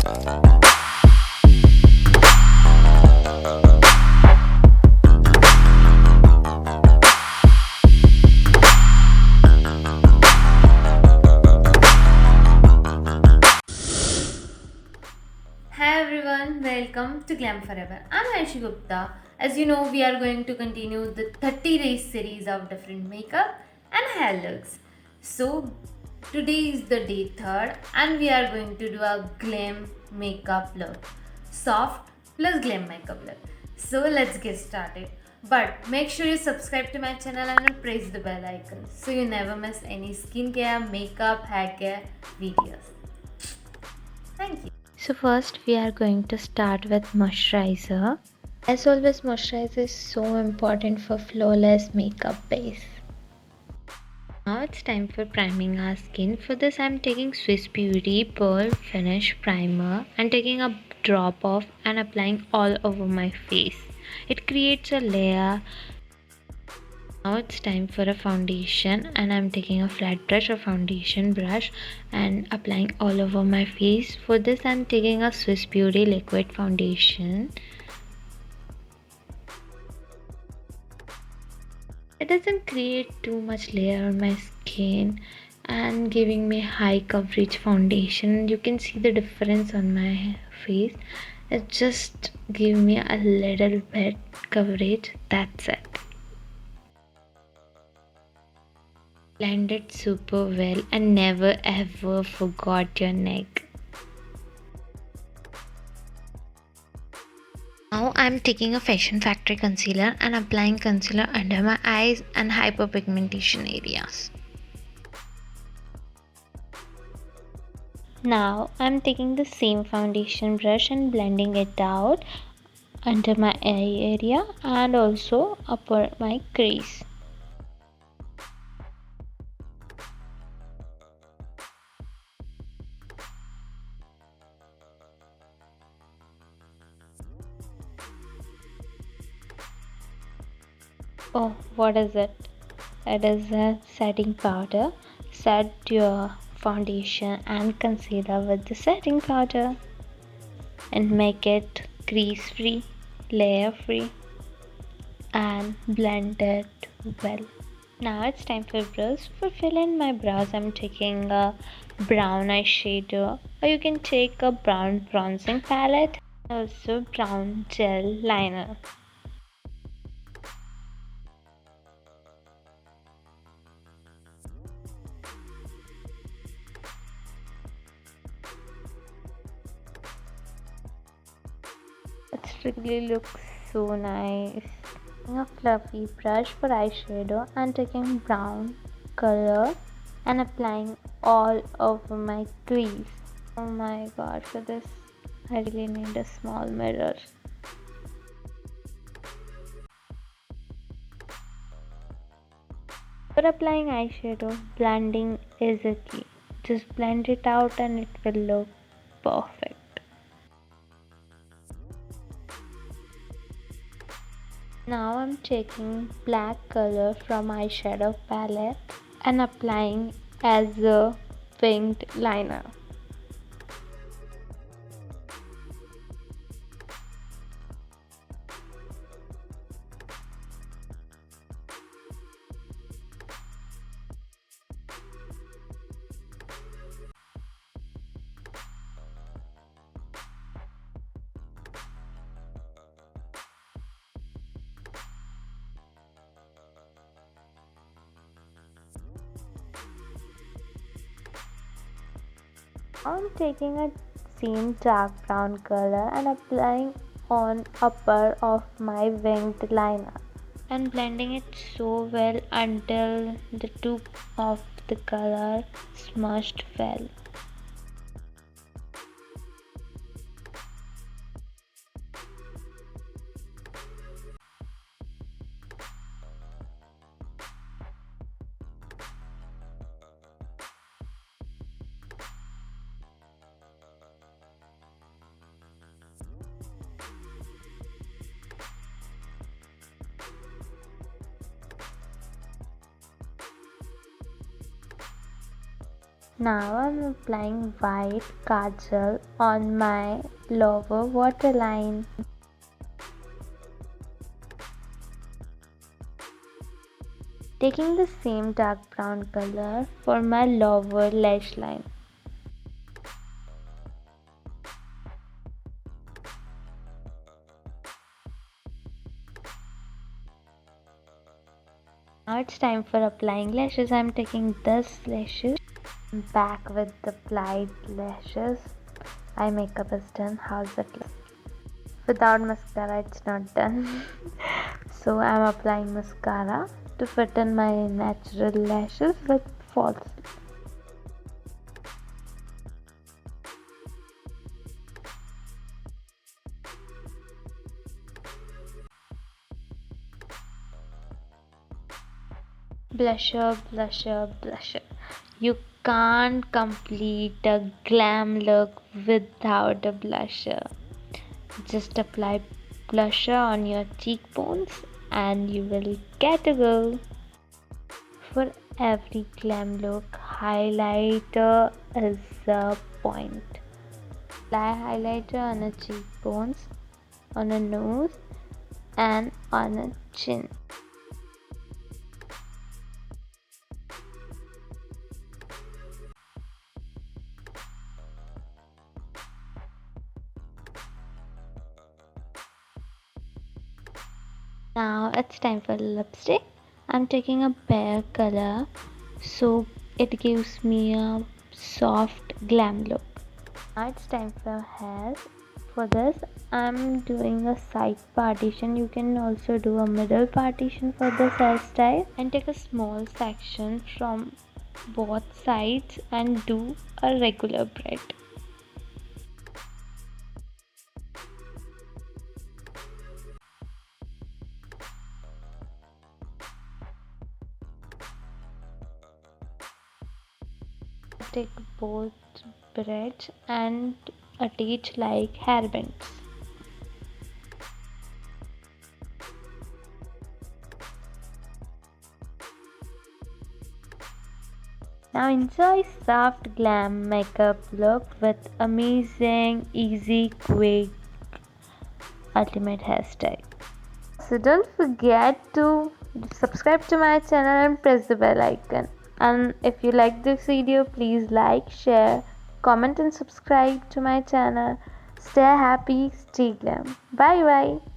Hi everyone, welcome to Glam Forever. I'm Aishi Gupta. As you know, we are going to continue the 30 days series of different makeup and hair looks. So, today is the day 3rd, and we are going to do a glam makeup look. Soft plus glam makeup look. So, let's get started. But make sure you subscribe to my channel and press the bell icon so you never miss any skincare, makeup, hair care videos. Thank you. So first we are going to start with moisturizer. As always, moisturizer is so important for flawless makeup base. Now it's time for priming our skin. For this I'm taking Swiss Beauty Pearl Finish Primer and taking a drop off and applying all over my face. It creates a layer. Now it's time for a foundation, and I'm taking a flat brush or foundation brush and applying all over my face. For this I'm taking a Swiss Beauty liquid foundation. It doesn't create too much layer on my skin and giving me high coverage foundation. You can see the difference on my face. It just give me a little bit coverage, that's it. Blend it super well and never ever forgot your neck. Now I'm taking a Fashion Factory concealer and applying concealer under my eyes and hyperpigmentation areas. Now I'm taking the same foundation brush and blending it out under my eye area and also upper my crease. Oh, what is it? It is a setting powder. Set your foundation and concealer with the setting powder and make it crease free, layer free, and blend it well. Now it's time for brows. For filling my brows, I'm taking a brown eyeshadow, or you can take a brown bronzing palette, also brown gel liner. It really looks so nice. Taking a fluffy brush for eyeshadow and taking brown color and applying all over my crease. Oh my god, for this I really need a small mirror. For applying eyeshadow, blending is a key. Just blend it out and it will look perfect. Now I'm taking black color from eyeshadow palette and applying as a winged liner. I'm taking a same dark brown color and applying on upper of my winged liner and blending it so well until the tube of the color smudged well. Now I'm applying white kajal on my lower waterline. Taking the same dark brown color for my lower lash line. Now it's time for applying lashes. I'm taking this lashes. Back with the applied lashes. Eye makeup is done. How's it look? Without mascara it's not done. So I'm applying mascara to fit in my natural lashes with false. Blusher, blusher, blusher. You can't complete a glam look without a blusher. Just apply blusher on your cheekbones and you will get a go. For every glam look, highlighter is the point. Apply highlighter on the cheekbones, on a nose, and on a chin. Now it's time for lipstick. I'm taking a pear color so it gives me a soft glam look. Now it's time for hair. For this, I'm doing a side partition. You can also do a middle partition for this hairstyle and take a small section from both sides and do a regular braid. Take both braids and attach like hairbands. Now enjoy soft glam makeup look with amazing, easy, quick, ultimate hairstyle. So don't forget to subscribe to my channel and press the bell icon. And if you like this video, please like, share, comment and subscribe to my channel. Stay happy, stay glam. Bye bye.